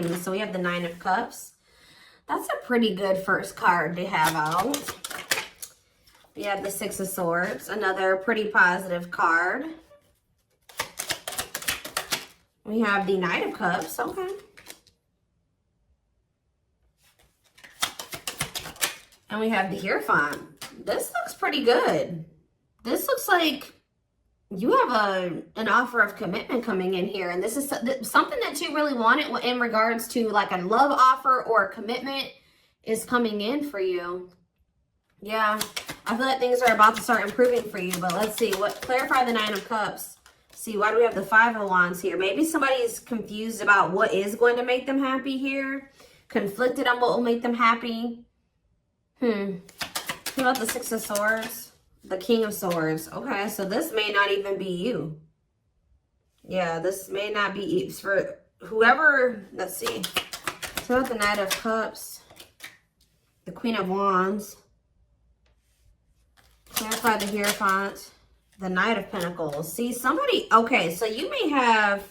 So we have the Nine of Cups. That's a pretty good first card to have out. We have the Six of Swords, another pretty positive card. We have the Knight of Cups, okay. And we have the Hierophant. This looks pretty good. This looks like you have an offer of commitment coming in here. And this is something that you really wanted in regards to like a love offer or a commitment is coming in for you. Yeah, I feel like things are about to start improving for you. But let's see, clarify the Nine of Cups. See, why do we have the Five of Wands here? Maybe somebody's confused about what is going to make them happy here. Conflicted on what will make them happy. What about the Six of Swords? The King of Swords. Okay, so this may not even be you. Yeah, this may not be for whoever. Let's see. So about the Knight of Cups. The Queen of Wands. Clarify the Hierophant. The Knight of Pentacles. See, somebody. Okay, so you may have.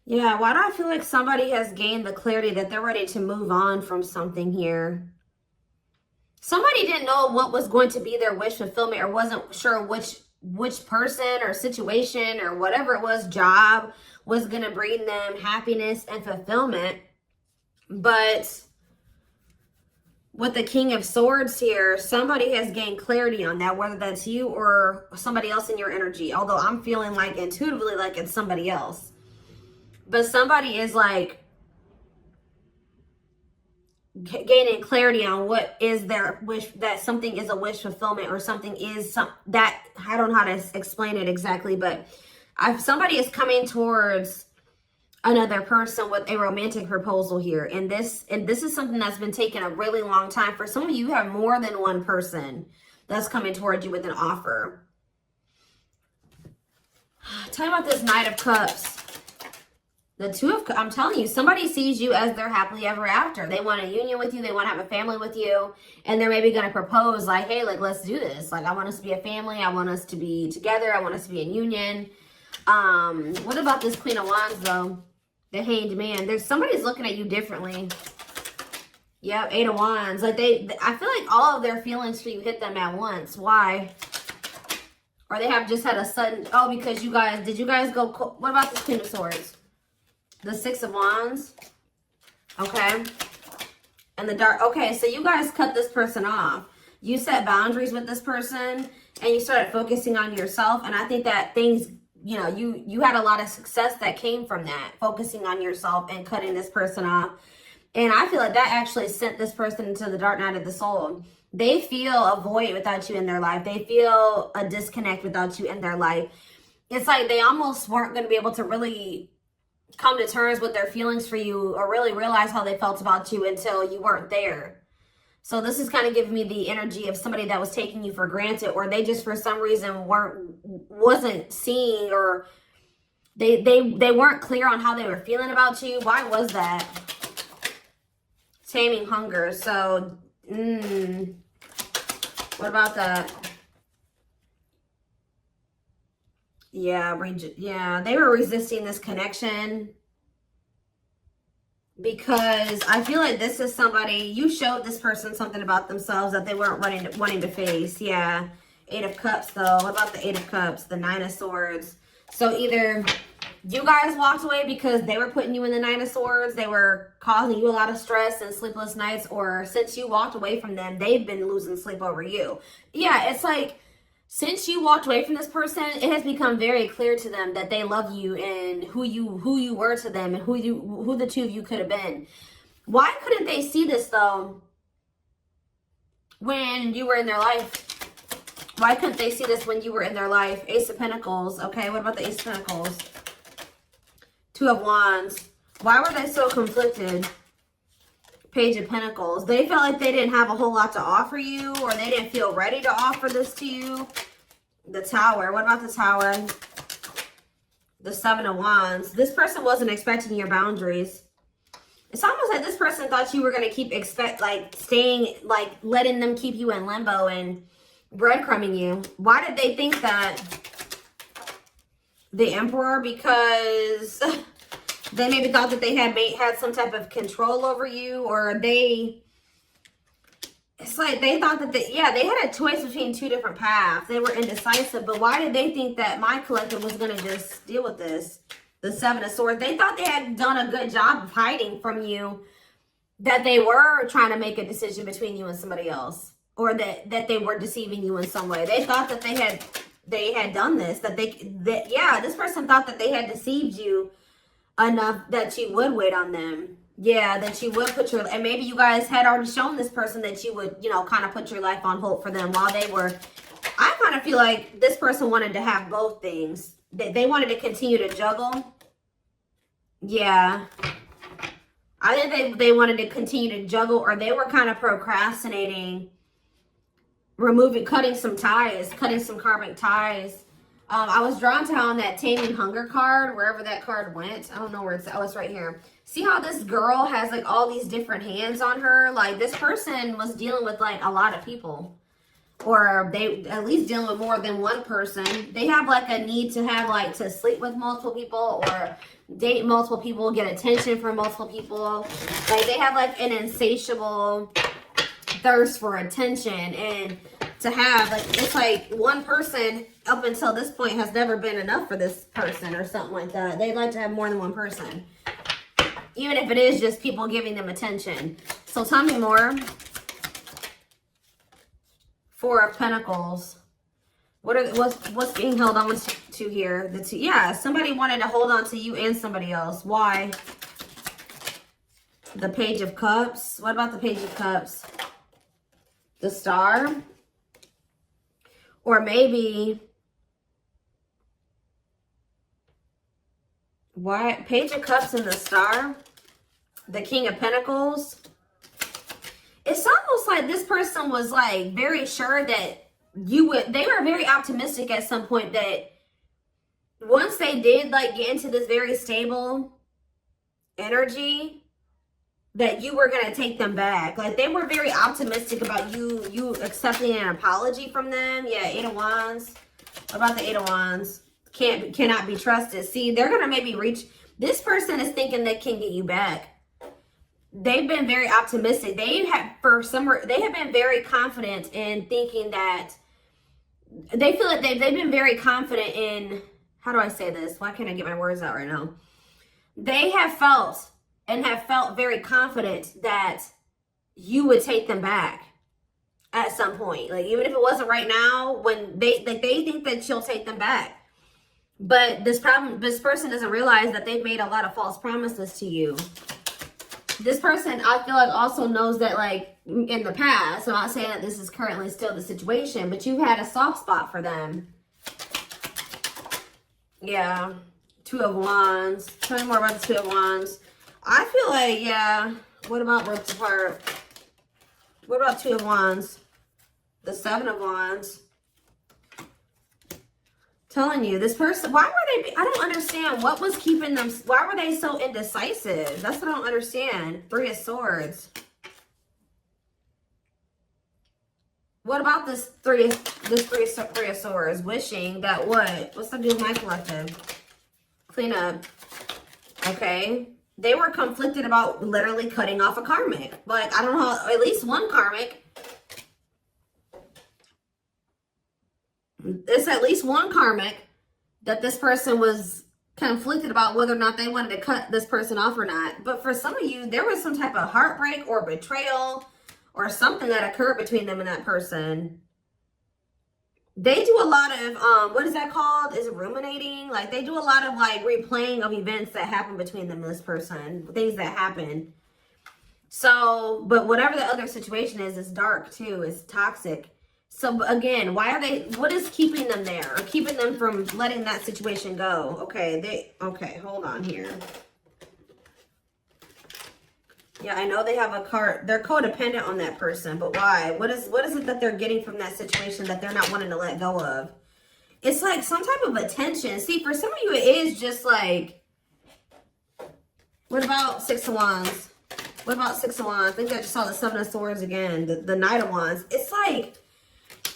Yeah, why do I feel like somebody has gained the clarity that they're ready to move on from something here? Somebody didn't know what was going to be their wish fulfillment or wasn't sure which person or situation or whatever it was, job, was going to bring them happiness and fulfillment. But with the King of Swords here, somebody has gained clarity on that, whether that's you or somebody else in your energy. Although I'm feeling like intuitively like it's somebody else. But somebody is like gaining clarity on what is their wish, that something is a wish fulfillment or something is that, I don't know how to explain it exactly, but somebody is coming towards another person with a romantic proposal here. And this is something that's been taking a really long time. For some of you, you have more than one person that's coming towards you with an offer. Tell me about this Knight of Cups. The Two of Cups, I'm telling you, somebody sees you as their happily ever after. They want a union with you. They want to have a family with you. And they're maybe going to propose like, hey, like, let's do this. Like, I want us to be a family. I want us to be together. I want us to be in union. What about this Queen of Wands, though? The Hanged Man. Somebody's looking at you differently. Yep, Eight of Wands. Like, I feel like all of their feelings for you hit them at once. Why? Or they have just had a sudden, because did you guys go, what about this Queen of Swords? The Six of Wands. Okay. And the Dark. Okay, so you guys cut this person off. You set boundaries with this person and you started focusing on yourself. And I think that things, you had a lot of success that came from that. Focusing on yourself and cutting this person off. And I feel like that actually sent this person into the dark night of the soul. They feel a void without you in their life. They feel a disconnect without you in their life. It's like they almost weren't going to be able to really come to terms with their feelings for you or really realize how they felt about you until you weren't there. So this is kind of giving me the energy of somebody that was taking you for granted, or they just for some reason wasn't seeing, or they weren't clear on how they were feeling about you. Why was that? Taming hunger. So what about that? Yeah, they were resisting this connection because I feel like this is somebody, you showed this person something about themselves that they weren't wanting to face. Yeah, Eight of Cups though. What about the Eight of Cups? The Nine of Swords. So either you guys walked away because they were putting you in the Nine of Swords, they were causing you a lot of stress and sleepless nights, or since you walked away from them, they've been losing sleep over you. Yeah, it's like, since you walked away from this person, it has become very clear to them that they love you and who you were to them and who the two of you could have been. Why couldn't they see this though when you were in their life? Why couldn't they see this when you were in their life? Ace of Pentacles. Okay, what about the Ace of Pentacles? Two of Wands. Why were they so conflicted? Page of Pentacles. They felt like they didn't have a whole lot to offer you, or they didn't feel ready to offer this to you. The Tower. What about the Tower? The Seven of Wands. This person wasn't expecting your boundaries. It's almost like this person thought you were going to keep letting them keep you in limbo and breadcrumbing you. Why did they think that? the Emperor, because they maybe thought that they had some type of control over you, or it's like they thought that they had a choice between two different paths. They were indecisive, but why did they think that my collective was going to just deal with this? The Seven of Swords. They thought they had done a good job of hiding from you that they were trying to make a decision between you and somebody else, or that they were deceiving you in some way. They thought that they had done this, this person thought that they had deceived you enough that you would wait on them. Yeah, that you would put your, and maybe you guys had already shown this person that you would, kind of put your life on hold for them while they were, I kind of feel like this person wanted to have both things. They wanted to continue to juggle. Yeah. I think they wanted to continue to juggle, or they were kind of procrastinating, cutting some karmic ties. I was drawn to on that Taming Hunger card, wherever that card went. I don't know where it's, oh, it's right here. See how this girl has like all these different hands on her? Like this person was dealing with like a lot of people, or they at least dealing with more than one person. They have like a need to have like to sleep with multiple people, or date multiple people, get attention from multiple people. Like they have like an insatiable thirst for attention, and to have like, it's like one person up until this point has never been enough for this person, or something like that. They'd like to have more than one person, even if it is just people giving them attention. So tell me more. Four of Pentacles. What's being held on to here? The two, yeah, somebody wanted to hold on to you and somebody else. Why? The Page of Cups. What about the Page of Cups? The Star. Or maybe, why? Page of Cups and the Star. The King of Pentacles. It's almost like this person was like very sure that they were very optimistic at some point that once they did like get into this very stable energy, that you were going to take them back. Like they were very optimistic about you accepting an apology from them. Yeah, Eight of Wands. What about the Eight of Wands? Cannot be trusted. See, they're going to maybe reach, this person is thinking they can get you back. They've been very optimistic. They have been very confident in thinking that they feel like they've been very confident in, how do I say this? Why can't I get my words out right now? They have felt very confident that you would take them back at some point. Like even if it wasn't right now, when they think that you'll take them back. But this person doesn't realize that they've made a lot of false promises to you. This person, I feel like, also knows that, like, in the past, I'm not saying that this is currently still the situation, but you've had a soft spot for them. Yeah. Two of Wands. Tell me more about the Two of Wands. I feel like, yeah. What about Worlds Apart? What about Two of Wands? The Seven of Wands. Telling you, this person, why were they, I don't understand what was keeping them, why were they so indecisive? That's what I don't understand. Three of Swords. What about this three of Swords? Wishing that what? What's that do with my collective? Clean up. Okay. They were conflicted about literally cutting off a karmic. Like, I don't know, at least one karmic. It's at least one karmic that this person was conflicted about whether or not they wanted to cut this person off or not. But for some of you, there was some type of heartbreak or betrayal or something that occurred between them and that person. They do a lot of, what is that called? Is it ruminating? Like, they do a lot of, like, replaying of events that happened between them and this person. Things that happened. So, but whatever the other situation is, it's dark, too. It's toxic. So, again, what is keeping them there? Or keeping them from letting that situation go? Okay, hold on here. Yeah, I know they have a card. They're codependent on that person, but why? What is it that they're getting from that situation that they're not wanting to let go of? It's like some type of attention. See, for some of you, it is just like, what about Six of Wands? What about Six of Wands? I think I just saw the Seven of Swords again. The Knight of Wands. It's like,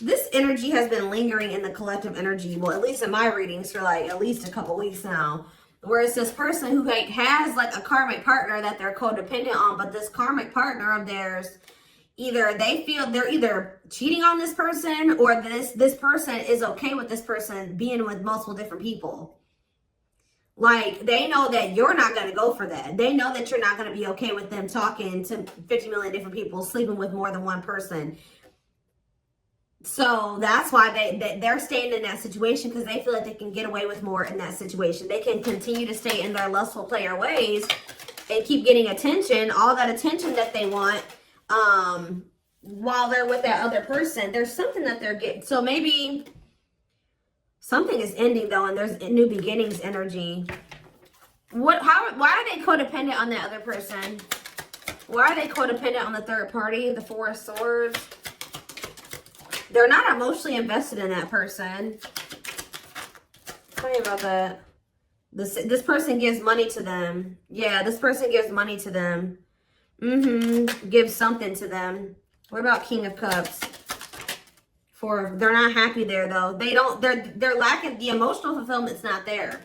This energy has been lingering in the collective energy, well, at least in my readings, for like at least a couple weeks now. Where it's this person who like has like a karmic partner that they're codependent on, but this karmic partner of theirs, either they feel they're either cheating on this person, or this person is okay with this person being with multiple different people. Like, they know that you're not going to go for that. They know that you're not going to be okay with them talking to 50 million different people, sleeping with more than one person. So that's why they're staying in that situation, because they feel like they can get away with more in that situation. They can continue to stay in their lustful player ways and keep getting attention, all that attention that they want, while they're with that other person. There's something that they're getting. So maybe something is ending though, and there's new beginnings energy. Why are they codependent on that other person? Why are they codependent on the third party, the Four of Swords? They're not emotionally invested in that person. Tell me about that. This person gives money to them. Yeah, this person gives money to them. Gives something to them. What about King of Cups? They're not happy there though. They're lacking the emotional fulfillment's not there.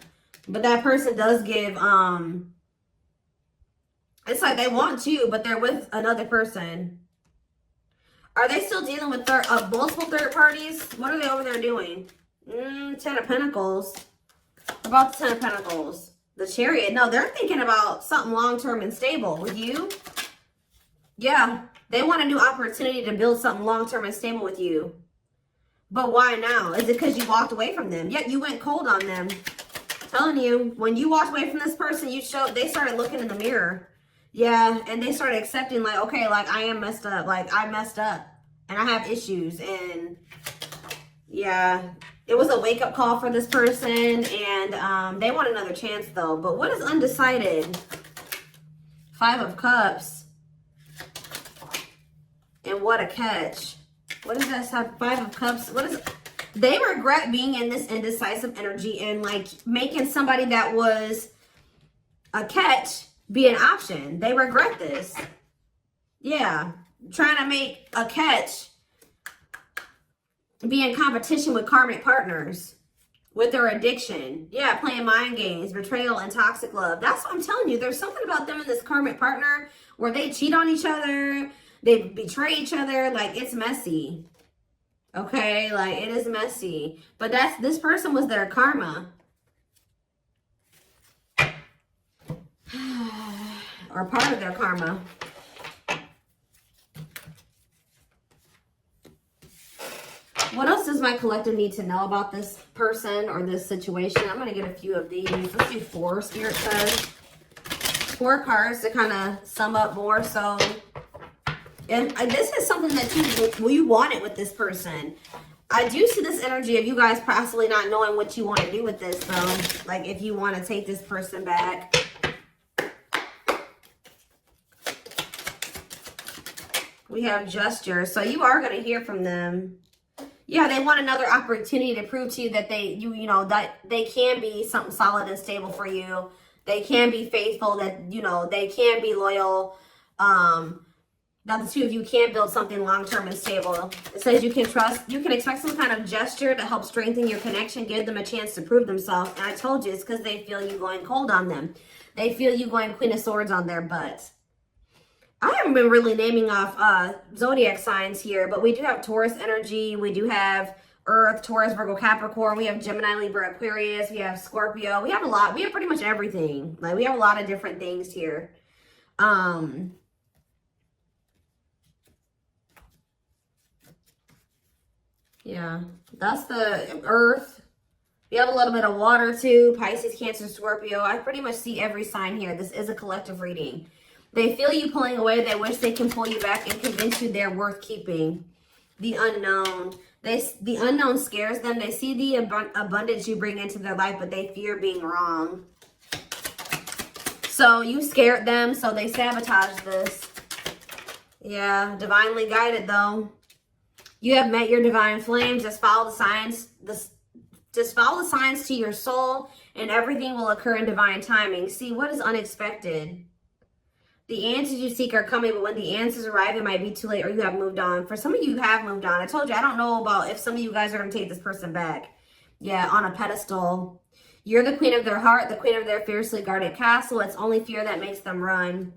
But that person does give it's like they want you, but they're with another person. Are they still dealing with multiple third parties? What are they over there doing? 10 of Pentacles. About the 10 of Pentacles. The Chariot. No, they're thinking about something long-term and stable with you. Yeah. They want a new opportunity to build something long-term and stable with you. But why now? Is it because you walked away from them? Yet you went cold on them. Telling you, when you walked away from this person, they started looking in the mirror. Yeah, and they started accepting, like, okay, like, I am messed up. Like, I messed up. And I have issues. And, yeah, it was a wake-up call for this person. And they want another chance, though. But what is undecided? Five of Cups. And what a catch. What is that? Five of Cups. What is it? They regret being in this indecisive energy and, like, making somebody that was a catch be an option. They regret this. Yeah. Trying to make a catch be in competition with karmic partners with their addiction. Yeah, playing mind games, betrayal, and toxic love. That's what I'm telling you. There's something about them and this karmic partner where they cheat on each other. They betray each other. Like, it's messy. Okay? Like, it is messy. But this person was their karma. Or part of their karma. What else does my collective need to know about this person or this situation? I'm going to get a few of these. Let's do 4, Spirit says. 4 cards to kind of sum up more. So, and this is something that you wanted with this person. I do see this energy of you guys possibly not knowing what you want to do with this, though. Like, if you want to take this person back. We have gesture. So you are going to hear from them. Yeah, they want another opportunity to prove to you that that they can be something solid and stable for you. They can be faithful, that, they can be loyal. That the two of you can build something long-term and stable. It says you can expect some kind of gesture to help strengthen your connection, give them a chance to prove themselves. And I told you, it's because they feel you going cold on them. They feel you going Queen of Swords on their butt. I haven't been really naming off zodiac signs here, but we do have Taurus energy. We do have Earth, Taurus, Virgo, Capricorn. We have Gemini, Libra, Aquarius. We have Scorpio. We have a lot. We have pretty much everything. Like, we have a lot of different things here. Yeah, that's the Earth. We have a little bit of water too. Pisces, Cancer, Scorpio. I pretty much see every sign here. This is a collective reading. They feel you pulling away. They wish they can pull you back and convince you they're worth keeping. The unknown. The unknown scares them. They see the abundance you bring into their life, but they fear being wrong. So you scared them, so they sabotage this. Yeah, divinely guided though. You have met your divine flame. Just follow the signs. Just follow the signs to your soul, and everything will occur in divine timing. See, what is unexpected? The answers you seek are coming, but when the answers arrive, it might be too late or you have moved on. For some of you have moved on. I told you, I don't know about if some of you guys are going to take this person back. Yeah, on a pedestal. You're the queen of their heart, the queen of their fiercely guarded castle. It's only fear that makes them run.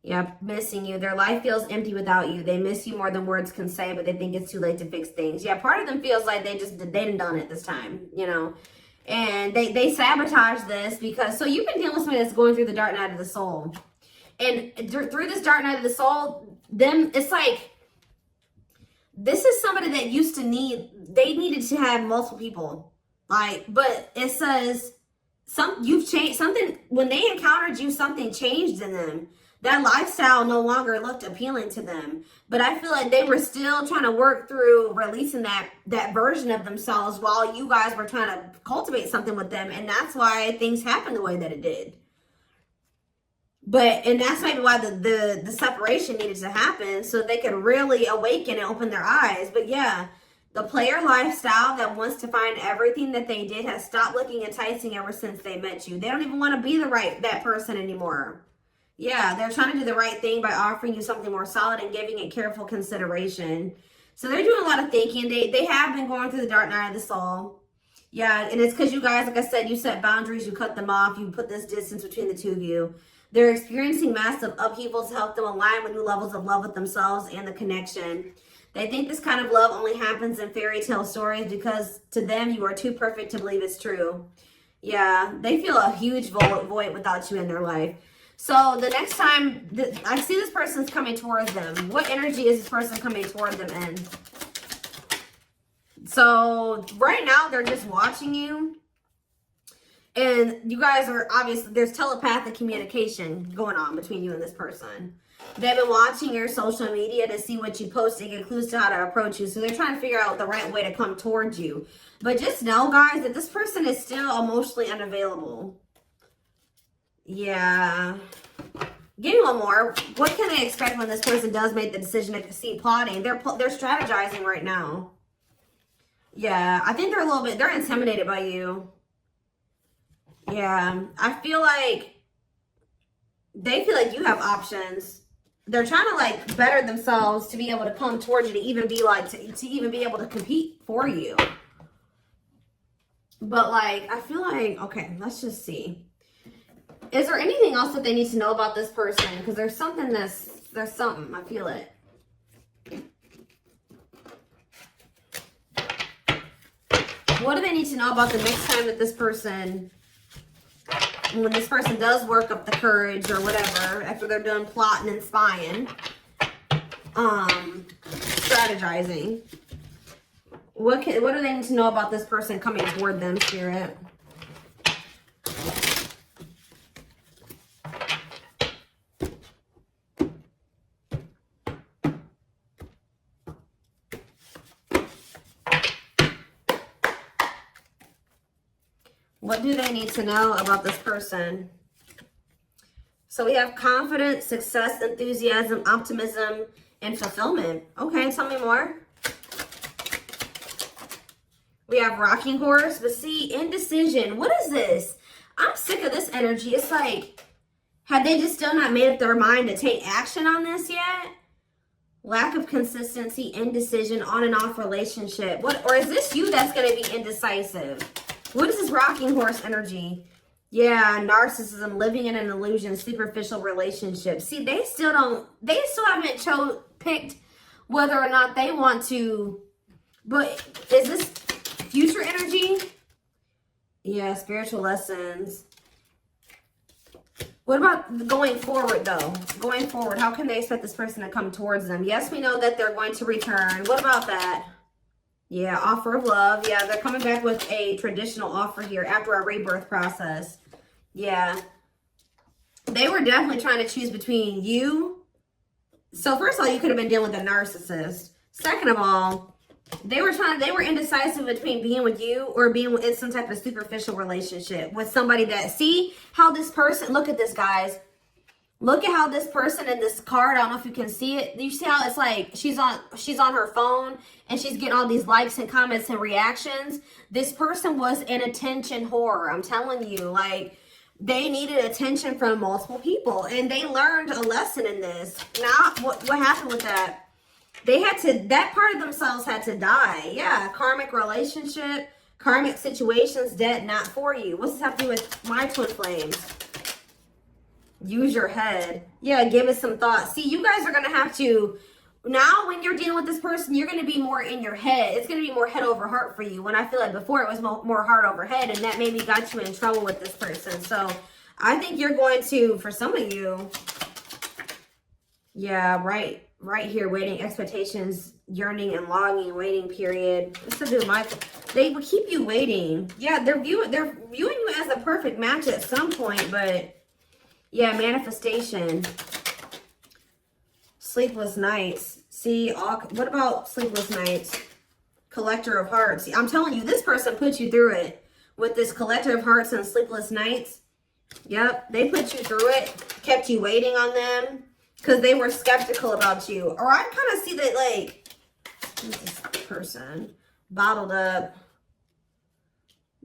Yeah, missing you. Their life feels empty without you. They miss you more than words can say, but they think it's too late to fix things. Yeah, part of them feels like they didn't done it this time, you know. And they sabotage this because, so you've been dealing with somebody that's going through the dark night of the soul. And through this dark night of the soul, it's like, this is somebody that used to they needed to have multiple people. Like, but it says, you've changed something. When they encountered you, something changed in them. That lifestyle no longer looked appealing to them. But I feel like they were still trying to work through releasing that version of themselves while you guys were trying to cultivate something with them. And that's why things happened the way that it did. And that's maybe why the separation needed to happen, so they could really awaken and open their eyes. But yeah, the player lifestyle that wants to find everything that they did has stopped looking enticing ever since they met you. They don't even want to be that person anymore. Yeah, they're trying to do the right thing by offering you something more solid and giving it careful consideration. So they're doing a lot of thinking. They have been going through the dark night of the soul. Yeah, and it's because you guys, like I said, you set boundaries, you cut them off, you put this distance between the two of you. They're experiencing massive upheaval to help them align with new levels of love with themselves and the connection. They think this kind of love only happens in fairy tale stories because to them, you are too perfect to believe it's true. Yeah, they feel a huge void without you in their life. So the next time I see this person's coming towards them, what energy is this person coming toward them in? So right now, they're just watching you. And you guys are obviously, there's telepathic communication going on between you and this person. They've been watching your social media to see what you post and get clues to how to approach you. So they're trying to figure out the right way to come towards you. But just know, guys, that this person is still emotionally unavailable. Yeah. Give me one more. What can they expect when this person does make the decision to see plotting? They're strategizing right now. Yeah, I think they're intimidated by you. Yeah, I feel like they feel like you have options. They're trying to like better themselves to be able to come towards you, to even be like, to even be able to compete for you. But like, I feel like, okay, let's just see. Is there anything else that they need to know about this person? Because there's something, I feel it. What do they need to know about the next time that this person, when this person does work up the courage or whatever, after they're done plotting and spying, strategizing, what do they need to know about this person coming toward them, Spirit? What do they need to know about this person? So we have confidence, success, enthusiasm, optimism, and fulfillment. Okay, tell me more. We have rocking horse, but see, indecision. What is this? I'm sick of this energy. It's like, have they just still not made up their mind to take action on this yet? Lack of consistency, indecision, on and off relationship. Or is this you that's going to be indecisive? What is this rocking horse energy? Yeah, narcissism, living in an illusion, superficial relationships. See, they still haven't picked whether or not they want to. But is this future energy? Yeah, spiritual lessons. What about going forward, though? Going forward, how can they expect this person to come towards them? Yes, we know that they're going to return. What about that? Yeah, offer of love. Yeah, they're coming back with a traditional offer here after a rebirth process. Yeah. They were definitely trying to choose between you. So first of all, you could have been dealing with a narcissist. Second of all, they were indecisive between being with you or being in some type of superficial relationship with somebody that, see how this person, look at this, guys. Look at how this person in this card, I don't know if you can see it. You see how it's like she's on her phone and she's getting all these likes and comments and reactions. This person was an attention whore. I'm telling you, like, they needed attention from multiple people, and they learned a lesson in this. Now, what happened with that? They had to, that part of themselves had to die. Yeah, karmic relationship, karmic situations, dead, not for you. What's this have to do with my twin flames? Use your head. Yeah, give it some thought. See, you guys are going to have to, now when you're dealing with this person, you're going to be more in your head. It's going to be more head over heart for you. When I feel like before it was more heart over head, and that maybe got you in trouble with this person. So I think you're going to, for some of you, yeah, right here, waiting, expectations, yearning and longing, waiting period. What's to do with my, they will keep you waiting. Yeah, they're viewing you as a perfect match at some point, but yeah, manifestation. Sleepless nights. See, what about sleepless nights? Collector of hearts. I'm telling you, this person put you through it with this collector of hearts and sleepless nights. Yep, they put you through it, kept you waiting on them because they were skeptical about you. Or I kind of see that, like, who's this person? Bottled up.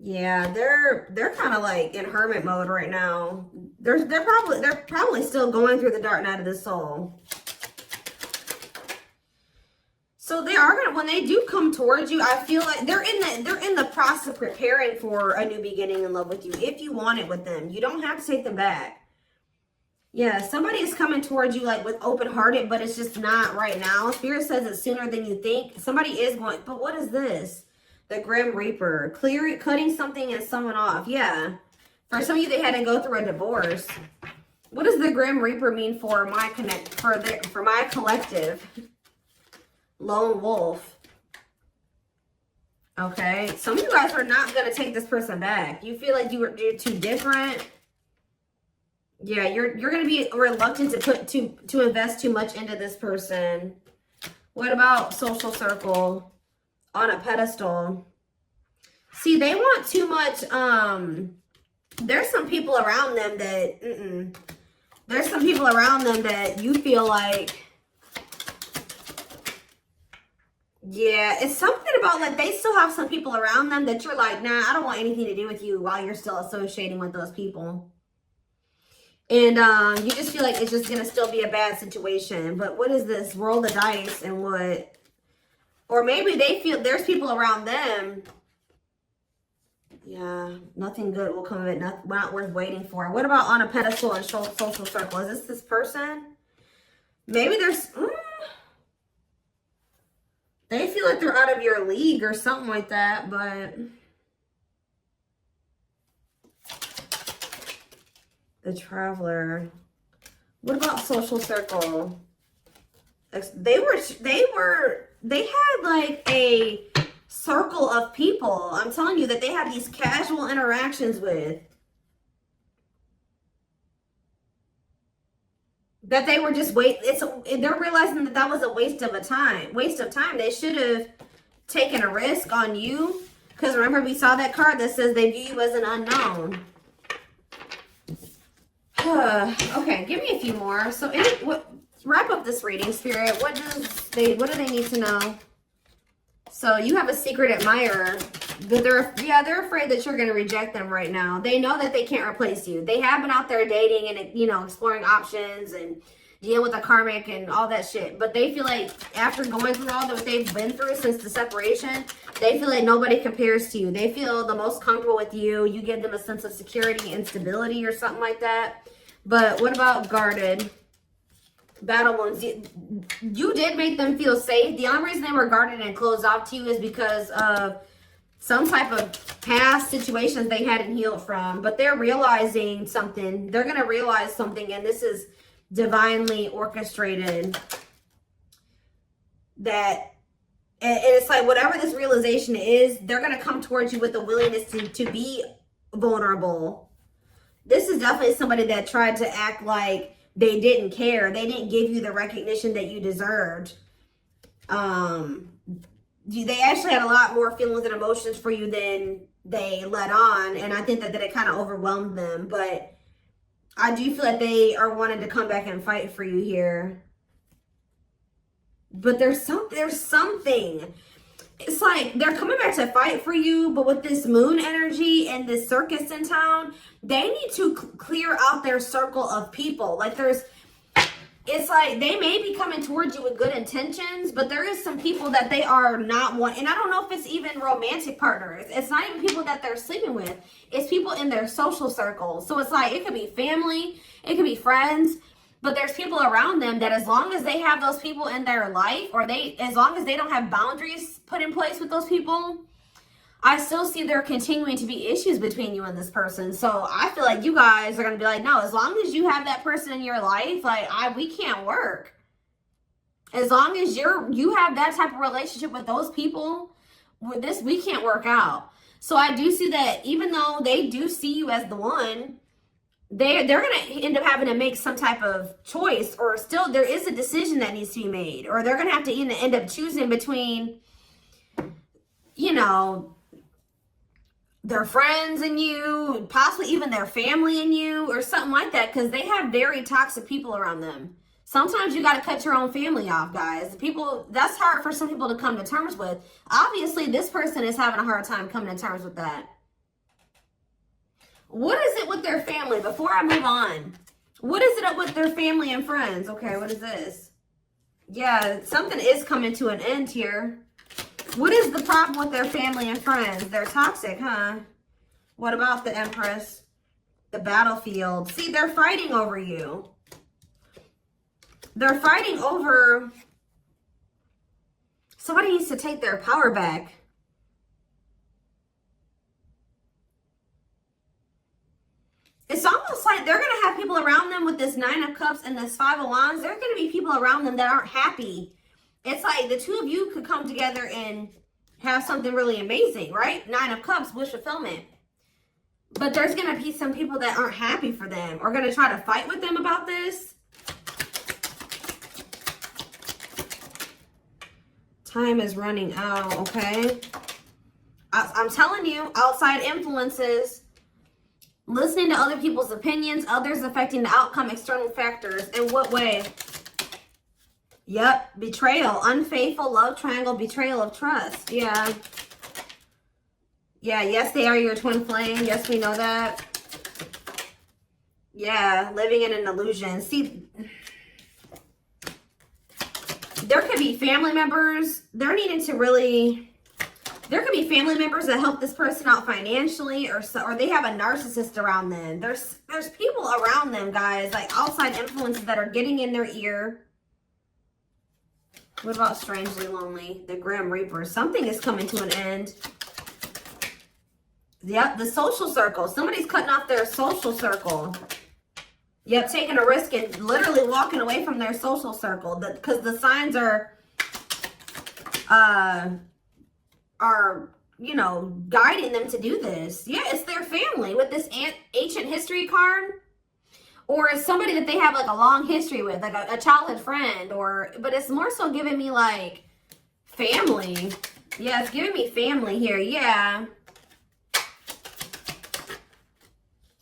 Yeah, they're kind of like in hermit mode right now. They're probably still going through the dark night of the soul. So they are gonna, when they do come towards you, I feel like they're in the process of preparing for a new beginning in love with you. If you want it with them, you don't have to take them back. Yeah, somebody is coming towards you like with open-hearted, but it's just not right now. Spirit says it's sooner than you think. Somebody is going, but what is this? The Grim Reaper, cutting something and someone off. Yeah, for some of you, they had to go through a divorce. What does the Grim Reaper mean for my for my collective? Lone wolf. Okay, some of you guys are not gonna take this person back. You feel like you're too different. Yeah, you're gonna be reluctant to invest too much into this person. What about social circle? On a pedestal. See, they want too much. There's some people around them that there's some people around them that you feel like, yeah, it's something about like they still have some people around them that you're like, nah, I don't want anything to do with you while you're still associating with those people. And you just feel like it's just gonna still be a bad situation. But what is this? Roll the dice and what? Or maybe they feel there's people around them. Yeah, nothing good will come of it. Not worth waiting for. What about on a pedestal and social circle? Is this person? Maybe there's... they feel like they're out of your league or something like that, but... the Traveler. What about social circle? They had like a circle of people. I'm telling you that they had these casual interactions with. That they were just they're realizing that that was a waste of time. They should have taken a risk on you. Because remember, we saw that card that says they view you as an unknown. Okay, give me a few more. So wrap up this reading, Spirit. What do they need to know? So you have a secret admirer, but they're afraid that you're going to reject them right now. They know that they can't replace you. They have been out there dating and, you know, exploring options and dealing with the karmic and all that shit. But they feel like after going through all that they've been through since the separation, they feel like nobody compares to you. They feel the most comfortable with you. You give them a sense of security and stability or something like that. But what about guarded? Battle wounds. You did make them feel safe. The only reason they were guarded and closed off to you is because of some type of past situations they hadn't healed from. But they're realizing something. They're going to realize something, and this is divinely orchestrated. That, and it's like whatever this realization is, they're going to come towards you with the willingness to be vulnerable. This is definitely somebody that tried to act like they didn't care. They didn't give you the recognition that you deserved. They actually had a lot more feelings and emotions for you than they let on. And I think that it kind of overwhelmed them. But I do feel like they are wanting to come back and fight for you here. But there's something. it's like they're coming back to fight for you, but with this moon energy and this circus in town, they need to clear out their circle of people. Like it's like they may be coming towards you with good intentions, but there is some people that they are not wanting. And I don't know if it's even romantic partners. It's not even people that they're sleeping with. It's people in their social circles. So it's like, it could be family, it could be friends, but there's people around them that as long as they have those people in their life, or as long as they don't have boundaries put in place with those people, I still see there continuing to be issues between you and this person. So I feel like you guys are going to be like, no, as long as you have that person in your life, like we can't work. As long as you have that type of relationship with those people, with this, we can't work out. So I do see that even though they do see you as the one, they're going to end up having to make some type of choice, or still there is a decision that needs to be made, or they're going to have to end up choosing between, you know, their friends and you, possibly even their family and you, or something like that, because they have very toxic people around them. Sometimes you got to cut your own family off, guys. People, that's hard for some people to come to terms with. Obviously, this person is having a hard time coming to terms with that. What is it with their family? Before I move on, what is it up with their family and friends? Okay, what is this? Yeah, something is coming to an end here. What is the problem with their family and friends? They're toxic, huh? What about the Empress? The battlefield. See, they're fighting over you. They're fighting over... Somebody needs to take their power back. It's almost like they're going to have people around them with this 9 of Cups and this 5 of Wands. There are going to be people around them that aren't happy. It's like the two of you could come together and have something really amazing, right? 9 of Cups, wish fulfillment. But there's going to be some people that aren't happy for them, or going to try to fight with them about this. Time is running out, okay? I'm telling you, outside influences, listening to other people's opinions, others affecting the outcome, external factors. In what way? Yep, betrayal, unfaithful, love triangle, betrayal of trust. Yeah. Yeah, yes, they are your twin flame. Yes, we know that. Yeah, living in an illusion. See, there could be family members. They're needing to really... There could be family members that help this person out financially, or they have a narcissist around them. There's people around them, guys, like outside influences that are getting in their ear. What about strangely lonely? The Grim Reaper. Something is coming to an end. Yep, the social circle. Somebody's cutting off their social circle. Yep, taking a risk and literally walking away from their social circle. Because the signs are, you know, guiding them to do this. Yeah, it's their family with this ancient history card. Or it's somebody that they have like a long history with, like a childhood friend. But it's more so giving me like family. Yeah, it's giving me family here. Yeah.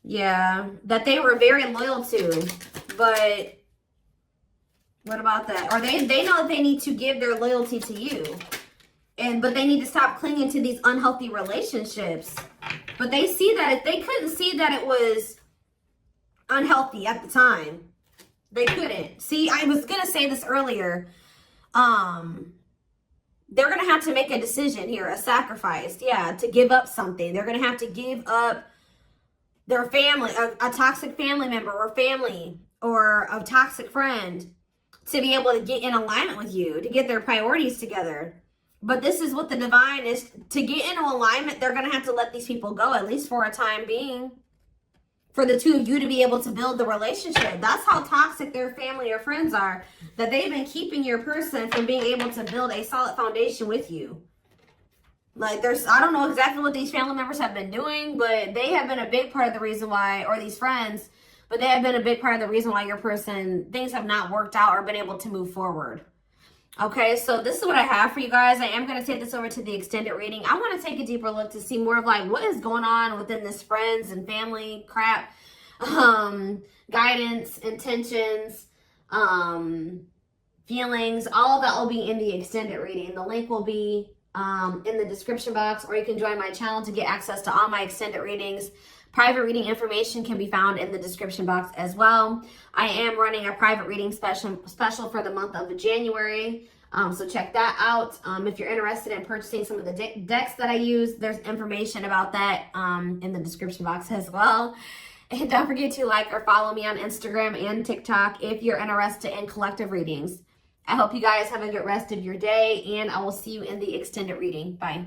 Yeah, that they were very loyal to. But what about that? Or they know that they need to give their loyalty to you. But they need to stop clinging to these unhealthy relationships. But they see that they couldn't see that it was unhealthy at the time. They couldn't. See, I was going to say this earlier. They're going to have to make a decision here, a sacrifice. Yeah, to give up something. They're going to have to give up their family, a toxic family member or family, or a toxic friend, to be able to get in alignment with you, to get their priorities together. But this is what the divine is. To get into alignment, they're going to have to let these people go, at least for a time being, for the two of you to be able to build the relationship. That's how toxic their family or friends are, that they've been keeping your person from being able to build a solid foundation with you. Like, I don't know exactly what these family members have been doing, but they have been a big part of the reason why, or these friends, but they have been a big part of the reason why your person, things have not worked out or been able to move forward. Okay, so this is what I have for you guys. I am going to take this over to the extended reading. I want to take a deeper look to see more of like what is going on within this friends and family crap, guidance, intentions, feelings. All of that will be in the extended reading. The link will be in the description box, or you can join my channel to get access to all my extended readings. Private reading information can be found in the description box as well. I am running a private reading special for the month of January. So check that out. If you're interested in purchasing some of the decks that I use, there's information about that in the description box as well. And don't forget to like or follow me on Instagram and TikTok if you're interested in collective readings. I hope you guys have a good rest of your day, and I will see you in the extended reading. Bye.